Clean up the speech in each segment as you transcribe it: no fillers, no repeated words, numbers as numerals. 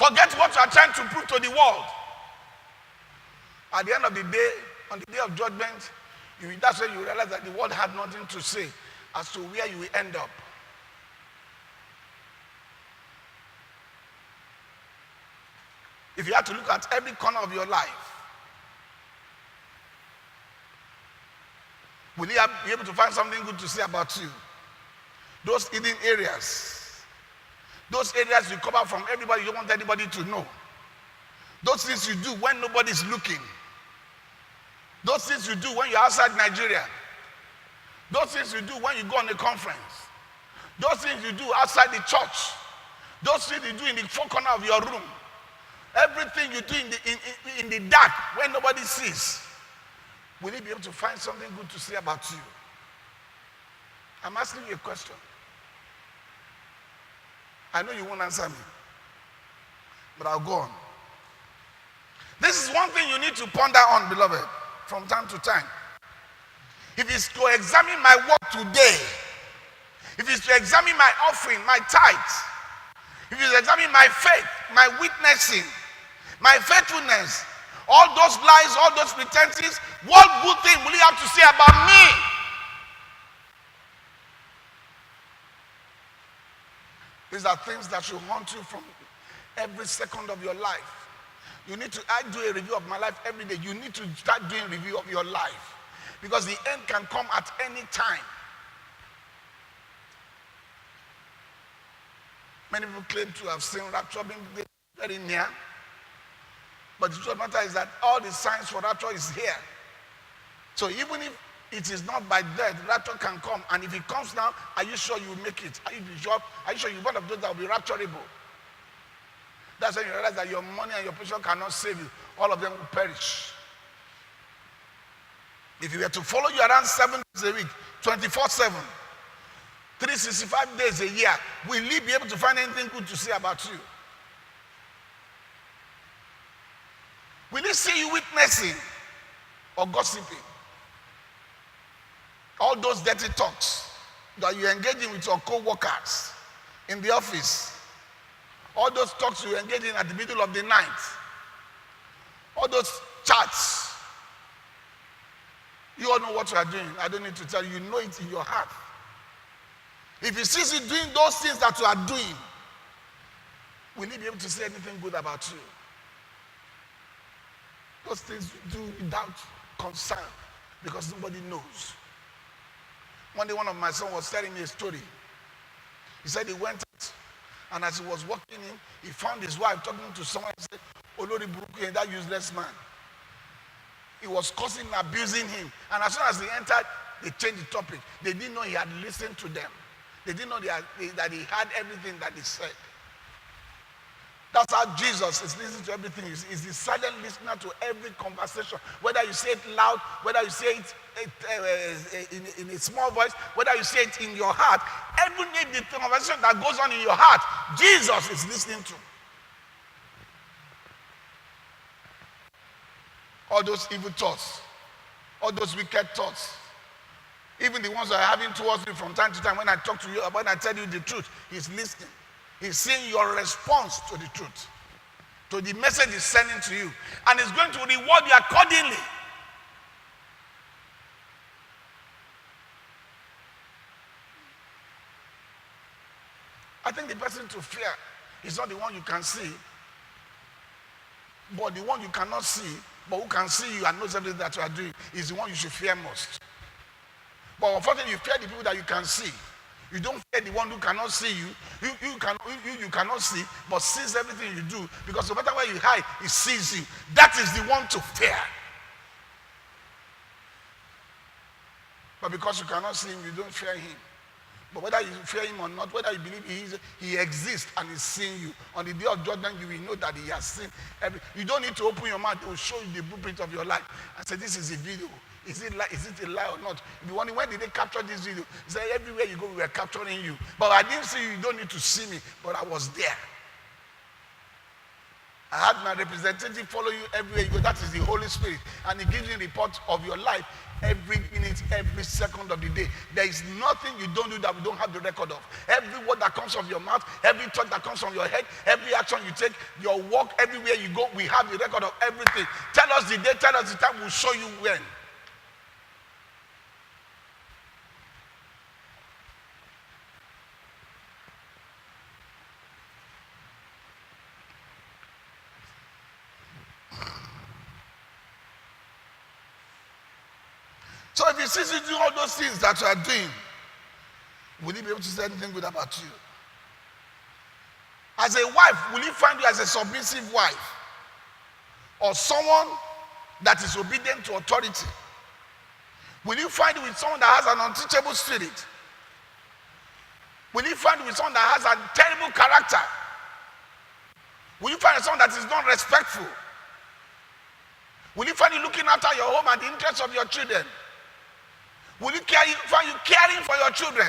Forget what you are trying to prove to the world. At the end of the day, on the day of judgment, that's when you realize that the world had nothing to say as to where you will end up. If you had to look at every corner of your life, will you be able to find something good to say about you? Those hidden areas, those areas you cover from everybody, you don't want anybody to know. Those things you do when nobody's looking. Those things you do when you're outside Nigeria. Those things you do when you go on a conference. Those things you do outside the church. Those things you do in the four corners of your room. Everything you do in the dark when nobody sees. Will you be able to find something good to say about you? I'm asking you a question. I know you won't answer me, but I'll go on. This is one thing you need to ponder on, beloved, from time to time. If it's to examine my work today, if it's to examine my offering, my tithes, if it's to examine my faith, my witnessing, my faithfulness, all those lies, all those pretenses, what good thing will you have to say about me? These are things that should haunt you from every second of your life. You need to, I do a review of my life every day. You need to start doing a review of your life. Because the end can come at any time. Many people claim to have seen rapture being very near. But the truth of the matter is that all the signs for rapture is here. So even if it is not by death, rapture can come. And if it comes now, are you sure you will make it? Are you sure you're one of those that will be rapturable? That's when you realize that your money and your position cannot save you. All of them will perish. If you were to follow you around 7 days a week, 24/7, 365 days a year, will you be able to find anything good to say about you? Will you see you witnessing or gossiping? All those dirty talks that you're engaging with your co-workers in the office, all those talks you engage in at the middle of the night, all those chats, you all know what you are doing. I don't need to tell you, you know it in your heart. If he sees you doing those things that you are doing, will he be able to say anything good about you? Those things you do without concern because nobody knows. One day one of my sons was telling me a story. He said he went out, and as he was walking in, he found his wife talking to someone and said, Olori Buruku, that useless man. He was cursing and abusing him. And as soon as he entered, they changed the topic. They didn't know he had listened to them. They didn't know that he had everything that he said. That's how Jesus is listening to everything. He's the silent listener to every conversation. Whether you say it loud, whether you say it in a small voice, whether you say it in your heart, every the conversation that goes on in your heart, Jesus is listening to. All those evil thoughts, all those wicked thoughts, even the ones that are having towards me from time to time when I talk to you, when I tell you the truth, he's listening. He's seeing your response to the truth, to the message he's sending to you, and he's going to reward you accordingly. I think the person to fear is not the one you can see, but the one you cannot see, but who can see you and knows everything that you are doing, is the one you should fear most. But unfortunately, you fear the people that you can see. You don't fear the one who cannot see you. You cannot see, but sees everything you do. Because no matter where you hide, he sees you. That is the one to fear. But because you cannot see him, you don't fear him. But whether you fear him or not, whether you believe he exists and is seeing you, on the day of judgment, you will know that he has seen everything. You don't need to open your mouth. They will show you the blueprint of your life and say, this is a video. Is it a lie or not? If you wonder, when did they capture this video? He said, everywhere you go, we were capturing you. But I didn't see you. You don't need to see me. But I was there. I had my representative follow you everywhere you go. That is the Holy Spirit. And he gives you a report of your life every minute, every second of the day. There is nothing you don't do that we don't have the record of. Every word that comes from your mouth, every thought that comes from your head, every action you take, your walk, everywhere you go, we have the record of everything. Tell us the day, tell us the time, we'll show you when. So if he sees you doing all those things that you are doing, will he be able to say anything good about you? As a wife, will he find you as a submissive wife? Or someone that is obedient to authority? Will you find you with someone that has an unteachable spirit? Will you find you with someone that has a terrible character? Will you find someone that is not respectful? Will you find you looking after your home and the interests of your children? Will you find you caring for your children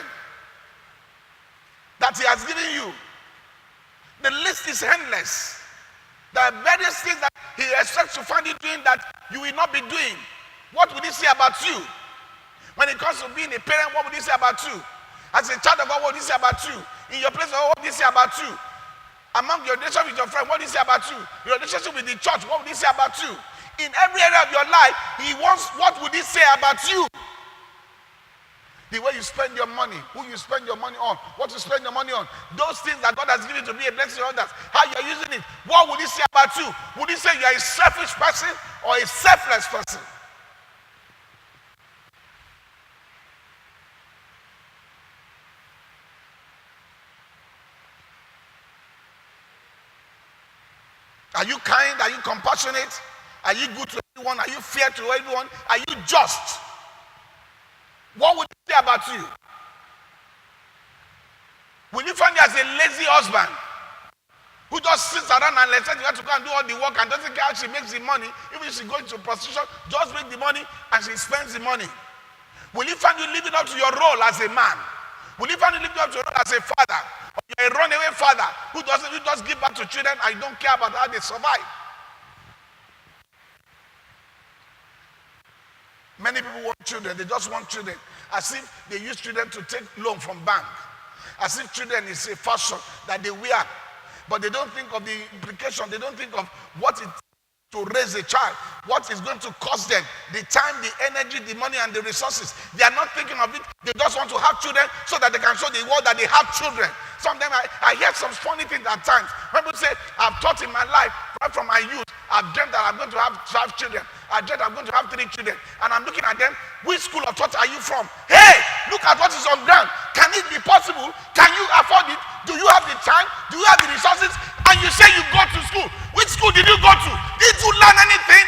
that he has given you? The list is endless. There are various things that he expects to find you doing that you will not be doing. What would he say about you? When it comes to being a parent, what would he say about you? As a child of God, what would he say about you? In your place of God, what would he say about you? Among your relationship with your friend, what would he say about you? Your relationship with the church, what would he say about you? In every area of your life, he wants, what would he say about you? The way you spend your money, who you spend your money on, what you spend your money on, those things that God has given to be a blessing to others, how you are using it, what would he say about you? Would he say you are a selfish person or a selfless person? Are you kind? Are you compassionate? Are you good to everyone? Are you fair to everyone? Are you just? What would he say about you? Will you find you as a lazy husband who just sits around and lets you have to go and do all the work and doesn't care how she makes the money? Even if she goes to prostitution, just make the money and she spends the money. Will you find you living up to your role as a man? Will you find you living up to your role as a father? Or you're a runaway father who just give back to children and you don't care about how they survive? Many people want children, they just want children, as if they use children to take loan from bank, as if children is a fashion that they wear, but they don't think of the implication, they don't think of what it to raise a child, what is going to cost them, the time, the energy, the money, and the resources. They are not thinking of it. They just want to have children so that they can show the world that they have children. Sometimes I hear some funny things at times. People say, I've taught in my life, right from my youth, I've dreamt that I'm going to have 5 children. I dreamt I'm going to have 3 children. And I'm looking at them, which school of thought are you from? Hey, look at what is on ground. Can it be possible? Can you afford it? Do you have the time? Do you have the resources? And you say you go to school. Which school did you go to? Did you learn anything?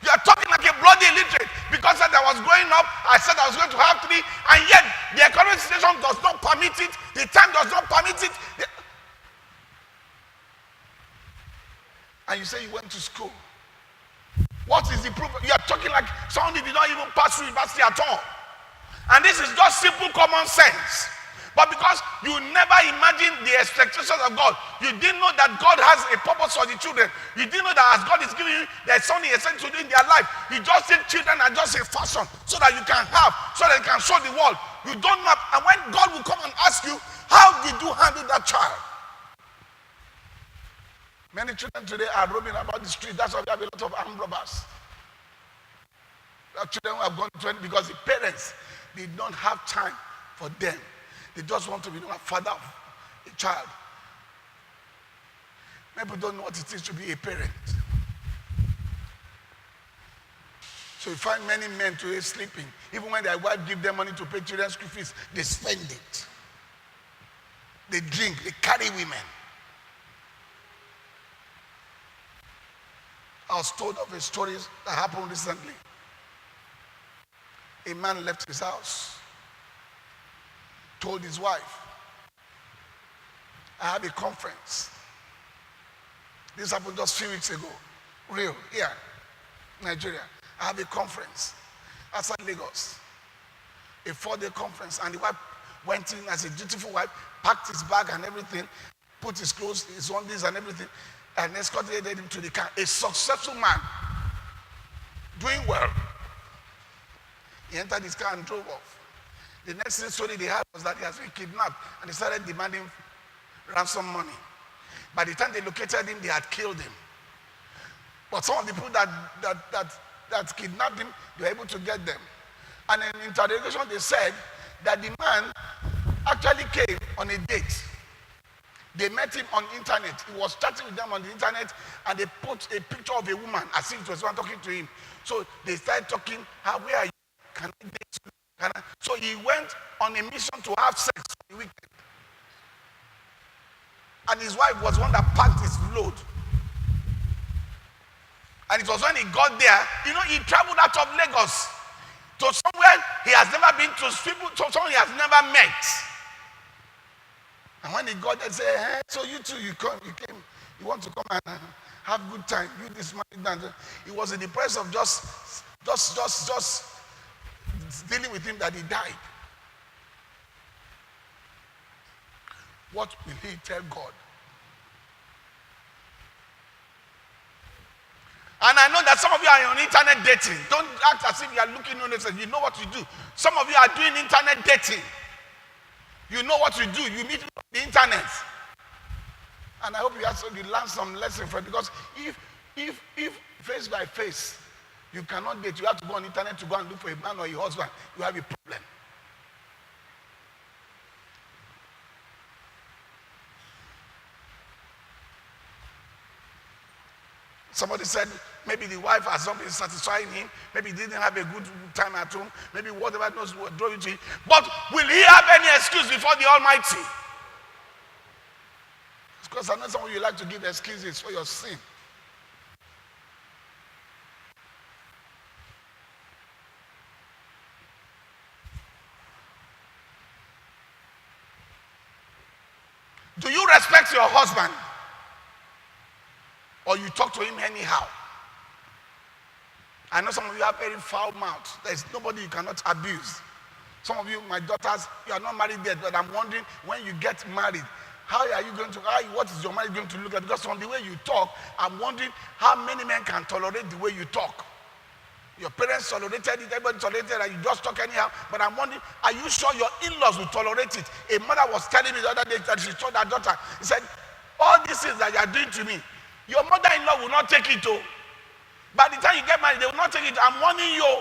You are talking like a bloody illiterate. Because as I was growing up, I said I was going to have 3, and yet the economic situation does not permit it. The time does not permit it. And you say you went to school. What is the proof? You are talking like someone who did not even pass through university at all. And this is just simple common sense. But because you never imagined the expectations of God, you didn't know that God has a purpose for the children. You didn't know that as God is giving you, there's something essential to do in their life. You just think children are just a fashion so that you can have, so that you can show the world. You don't know. And when God will come and ask you, how did you handle that child? Many children today are roaming about the street. That's why we have a lot of armed robbers. We have children who have gone to 20 because the parents did not have time for them. They just want to be a father of a child. Many people don't know what it is to be a parent. So you find many men today sleeping. Even when their wife gives them money to pay children's school fees, they spend it. They drink, they carry women. I was told of a story that happened recently. A man left his house, told his wife, I have a conference. This happened just a few weeks ago. Real, here, Nigeria. I have a conference outside Lagos. A 4-day conference. And the wife went in as a dutiful wife, packed his bag and everything, put his clothes, his undies and everything. and escorted him to the car. A successful man, doing well. He entered his car and drove off. The next story they had was that he has been kidnapped, and they started demanding ransom money. By the time they located him, they had killed him. But some of the people that kidnapped him, they were able to get them. And in interrogation, they said that the man actually came on a date. They met him on the internet. He was chatting with them on the internet, and they put a picture of a woman as if it was someone talking to him. So they started talking, where are you? Can I date you? So he went on a mission to have sex for the weekend. And his wife was one that packed his load. And it was when he got there, he traveled out of Lagos to somewhere he has never been to, to someone he has never met. And when he got there, he said, hey, so you too, you came, you want to come and have good time. You this man, he was in the process of just dealing with him that he died. What will he tell God? And I know that some of you are on internet dating. Don't act as if you are looking innocent. You know what you do. Some of you are doing internet dating. You know what you do. You meet on the internet. And I hope you learn some lesson from it. Because if face by face, you cannot date. You have to go on the internet to go and look for a man or a husband. You have a problem. Somebody said maybe the wife has not been satisfying him. Maybe he didn't have a good time at home. Maybe whatever knows what drove you to him. But will he have any excuse before the Almighty? Because I know some of you like to give excuses for your sin. Do you respect your husband? Or you talk to him anyhow? I know some of you have very foul mouth. There is nobody you cannot abuse. Some of you, my daughters, you are not married yet, but I'm wondering when you get married, what is your marriage going to look like? Because from the way you talk, I'm wondering how many men can tolerate the way you talk. Your parents tolerated it, everybody tolerated it, and you just talk anyhow. But I'm wondering, are you sure your in-laws will tolerate it? A mother was telling me the other day that she told her daughter, he said, all these things that you are doing to me, your mother-in-law will not take it too. By the time you get married, they will not take it. I'm warning you.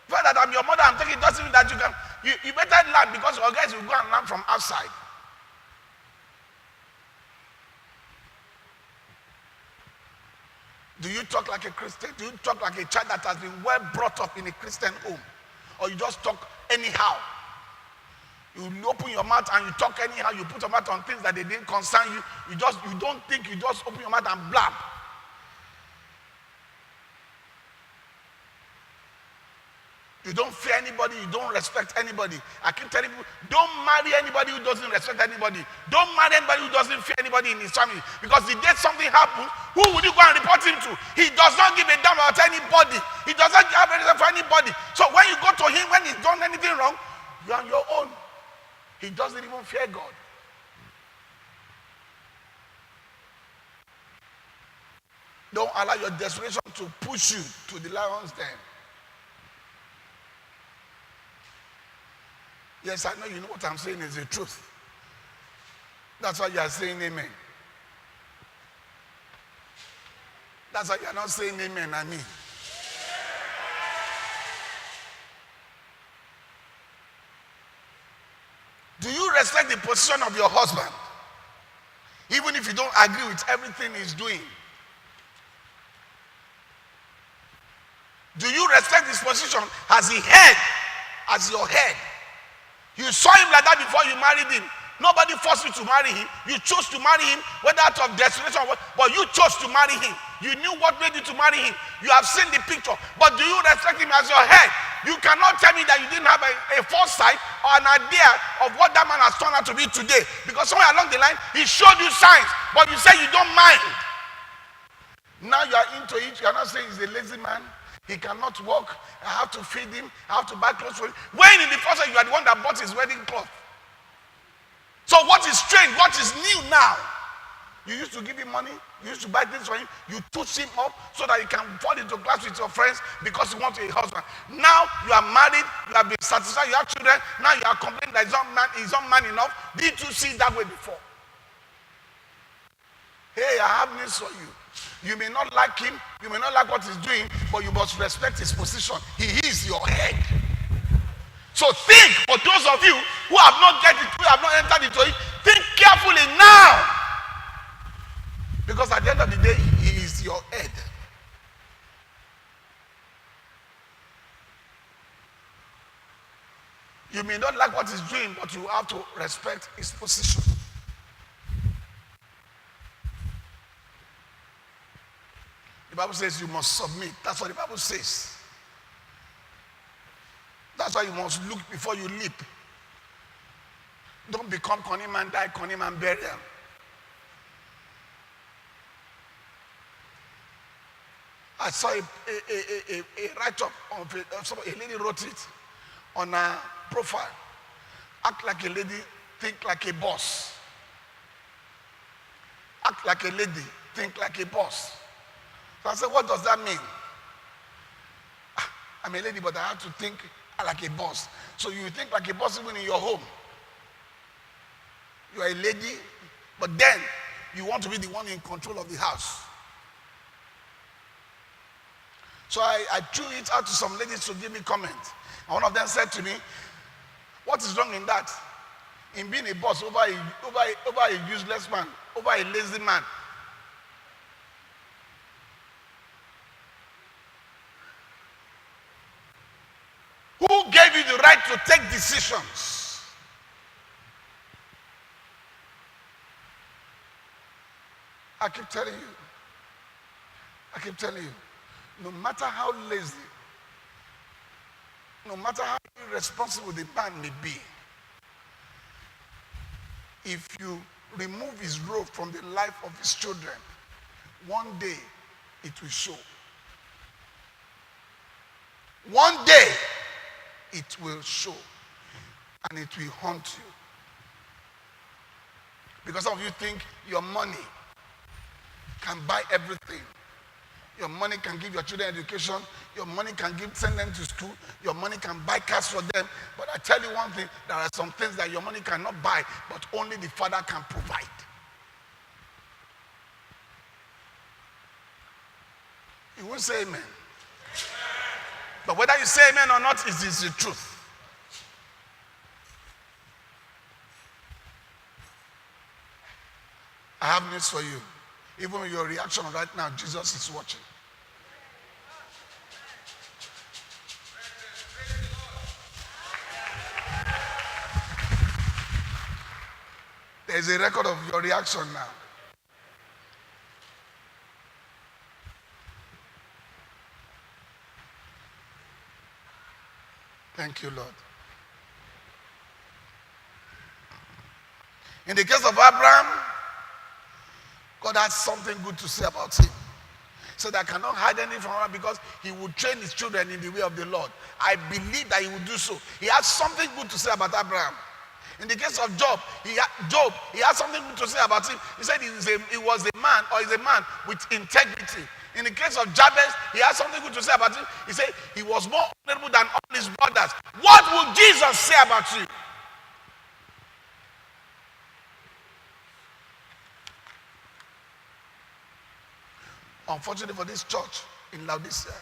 The fact that I'm your mother, I'm taking it doesn't mean that you can. You better learn, because your guys will go and learn from outside. Do you talk like a Christian? Do you talk like a child that has been well brought up in a Christian home? Or you just talk anyhow? You open your mouth and you talk anyhow. You put your mouth on things that they didn't concern you. You don't think, you just open your mouth and blab. You don't fear anybody. You don't respect anybody. I keep telling you, don't marry anybody who doesn't respect anybody. Don't marry anybody who doesn't fear anybody in his family. Because the day something happens, who would you go and report him to? He does not give a damn about anybody. He does not have anything for anybody. So when you go to him when he's done anything wrong, you're on your own. He doesn't even fear God. Don't allow your desperation to push you to the lion's den. Yes, I know you know what I'm saying is the truth. That's why you are saying amen. That's why you are not saying amen, I mean. Do you respect the position of your husband? Even if you don't agree with everything he's doing. Do you respect his position as a head? As your head? You saw him like that before you married him. Nobody forced you to marry him. You chose to marry him, whether out of desperation or what, but you chose to marry him. You knew what made you to marry him. You have seen the picture. But do you respect him as your head? You cannot tell me that you didn't have a foresight or an idea of what that man has turned out to be today. Because somewhere along the line, he showed you signs, but you say you don't mind. Now you are into it. You are not saying he's a lazy man. He cannot walk. I have to feed him. I have to buy clothes for him. When in the first place, you are the one that bought his wedding cloth. So what is strange? What is new now? You used to give him money. You used to buy things for him. You touch him up so that he can fall into class with your friends because you want a husband. Now you are married. You have been satisfied. You have children. Now you are complaining that he's not man enough. Did you see it that way before? Hey, I have news for you. You may not like him. You may not like what he's doing, but you must respect his position. He is your head. So think, for those of you who have not get it, who have not entered into it, think carefully now. Because at the end of the day, he is your head. You may not like what he's doing, but you have to respect his position. The Bible says you must submit. That's what the Bible says. That's why you must look before you leap. Don't become cunning man die, cunning man burial. I saw a write-up of a lady wrote it on her profile. Act like a lady, think like a boss. Act like a lady, think like a boss. So I said, what does that mean? I'm a lady, but I have to think like a boss. So you think like a boss even in your home. You are a lady, but then you want to be the one in control of the house. So I threw it out to some ladies to give me comment. And one of them said to me, what is wrong in that? In being a boss over a useless man, over a lazy man. Who gave you the right to take decisions? I keep telling you, no matter how lazy, no matter how irresponsible the man may be, if you remove his role from the life of his children, one day it will show. One day it will show, and it will haunt you. Because some of you think your money can buy everything. Your money can give your children education. Your money can send them to school. Your money can buy cars for them. But I tell you one thing, there are some things that your money cannot buy, but only the Father can provide. You won't say amen. But whether you say amen or not, it is the truth. I have news for you. Even with your reaction right now, Jesus is watching. There is a record of your reaction now. Thank you, Lord. In the case of Abraham, God had something good to say about him. So that I cannot hide anything from him because he would train his children in the way of the Lord. I believe that he would do so. He had something good to say about Abraham. In the case of Job, he had something good to say about him. He said he was a man with integrity. In the case of Jabez, he had something good to say about him. He said he was more honorable than all his brothers. What will Jesus say about you? Unfortunately for this church in Laodicea,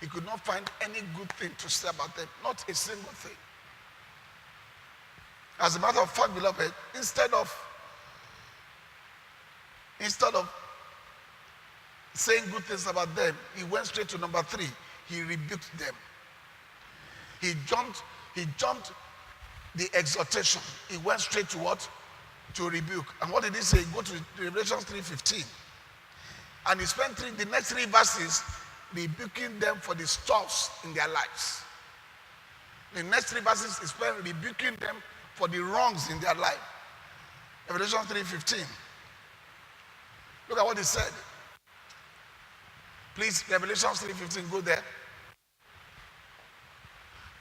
he could not find any good thing to say about them. Not a single thing. As a matter of fact, beloved, instead of saying good things about them, he went straight to number 3. He rebuked them. He jumped the exhortation. He went straight to what? To rebuke. And what did he say? Go to Revelation 3:15. And he spent the next 3 verses rebuking them for the stuffs in their lives. The next 3 verses he spent rebuking them for the wrongs in their life. Revelation 3:15. Look at what he said. Please, Revelation 3:15, go there.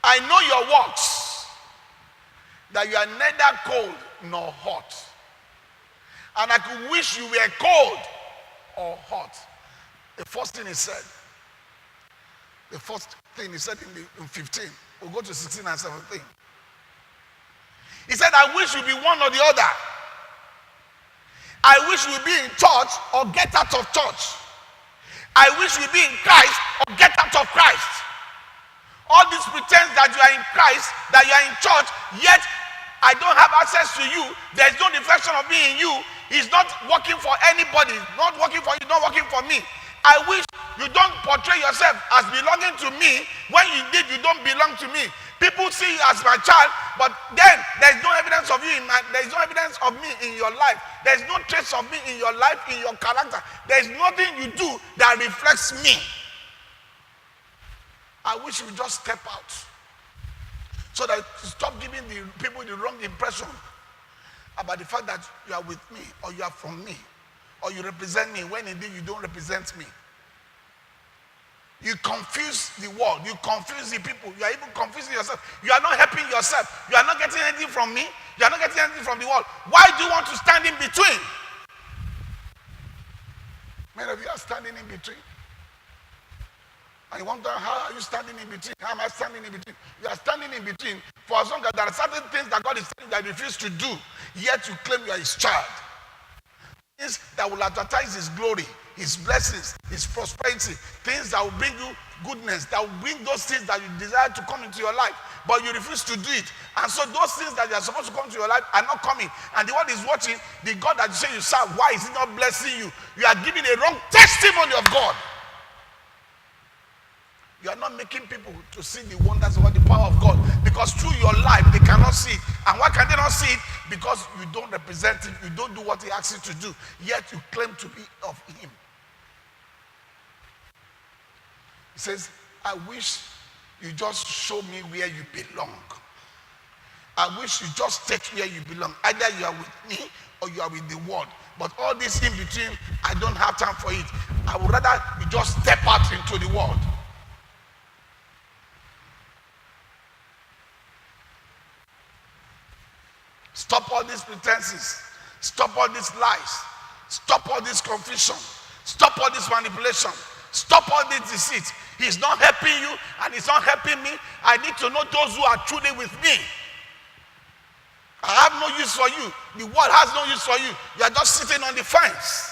I know your works, that you are neither cold nor hot. And I could wish you were cold or hot. The first thing he said in 15, we'll go to 16 and 17. He said, I wish you'd be one or the other. I wish we'd be in church or get out of church. I wish we'd be in Christ or get out of Christ. All this pretense that you are in Christ, that you are in church, yet I don't have access to you. There's no reflection of me in you. It's not working for anybody. Not working for you, not working for me. I wish you don't portray yourself as belonging to me when indeed you don't belong to me. People see you as my child, but then there's no evidence of you there's no evidence of me in your life. There's no trace of me in your life, in your character. There's nothing you do that reflects me. I wish you would just step out so that to stop giving the people the wrong impression about the fact that you are with me or you are from me or you represent me when indeed you don't represent me. You confuse the world. You confuse the people. You are even confusing yourself. You are not helping yourself. You are not getting anything from me. You are not getting anything from the world. Why do you want to stand in between? Many of you are standing in between. And you wonder, how are you standing in between? How am I standing in between? You are standing in between for as long as there are certain things that God is telling you that you refuse to do, yet you claim you are his child. Things that will advertise his glory, his blessings, his prosperity, things that will bring you goodness, that will bring those things that you desire to come into your life, but you refuse to do it. And so those things that you are supposed to come to your life are not coming. And the world is watching, the God that you say you serve, why is he not blessing you? You are giving a wrong testimony of God. You are not making people to see the wonders of the power of God, because through your life they cannot see it. And why can they not see it? Because you don't represent him, you don't do what he asks you to do, yet you claim to be of him. He says, I wish you just show me where you belong. I wish you just take where you belong. Either you are with me or you are with the world. But all this in between, I don't have time for it. I would rather you just step out into the world. Stop all these pretenses. Stop all these lies. Stop all this confusion. Stop all this manipulation. Stop all this deceit. He's not helping you and he's not helping me. I need to know those who are truly with me. I have no use for you. The world has no use for you. You are just sitting on the fence.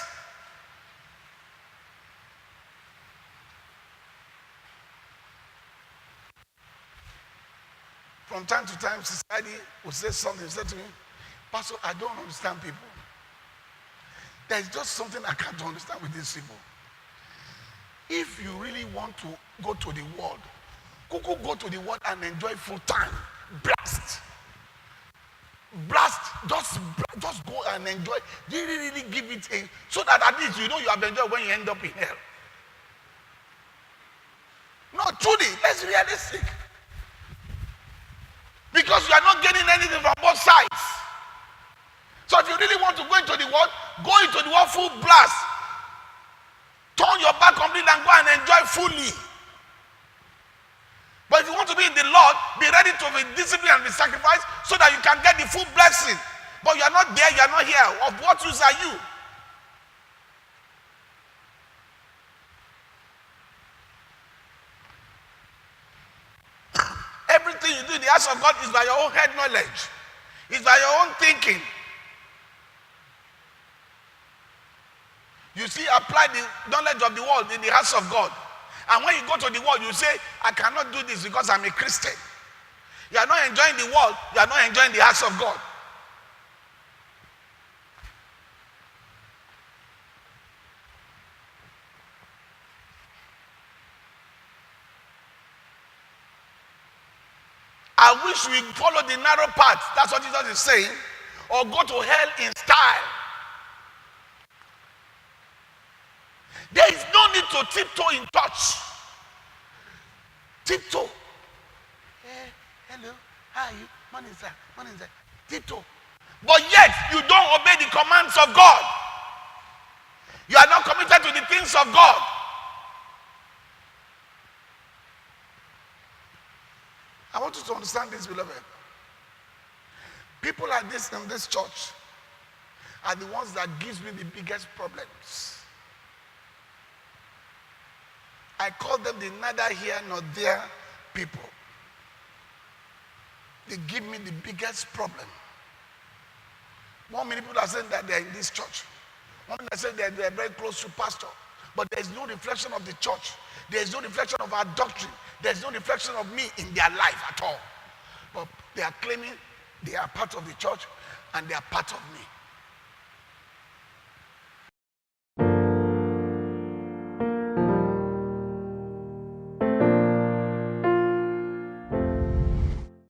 From time to time, society will say something. Say to me, Pastor, I don't understand people. There's just something I can't understand with these people. If you really want to go to the world, go to the world and enjoy full time. Blast. Just go and enjoy. Really give it a, so that at least you know you have enjoyed when you end up in hell. No, truly, let's be realistic. Because you are not getting anything from both sides. So if you really want to go into the world, go into the world full blast. Turn your back completely and go and enjoy fully. But if you want to be in the Lord, be ready to be disciplined and be sacrificed so that you can get the full blessing. But you are not there, you are not here. Of what use are you? Everything you do in the house of God is by your own head knowledge. It's by your own thinking. You see, apply the knowledge of the world in the house of God. And when you go to the world, you say, I cannot do this because I'm a Christian. You are not enjoying the world, you are not enjoying the house of God. I wish we follow the narrow path. That's what Jesus is saying. Or go to hell in style. There is no need to tiptoe in touch. Tiptoe. Hey, hello, how are you? Morning, sir. Morning, sir. Tiptoe. But yet, you don't obey the commands of God. You are not committed to the things of God. I want you to understand this, beloved. People like this in this church are the ones that gives me the biggest problems. I call them the neither here nor there people. They give me the biggest problem. Many people are saying that they're in this church. One minute say they're very close to pastor, but there's no reflection of the church. There's no reflection of our doctrine. There's no reflection of me in their life at all. But they are claiming they are part of the church and they are part of me.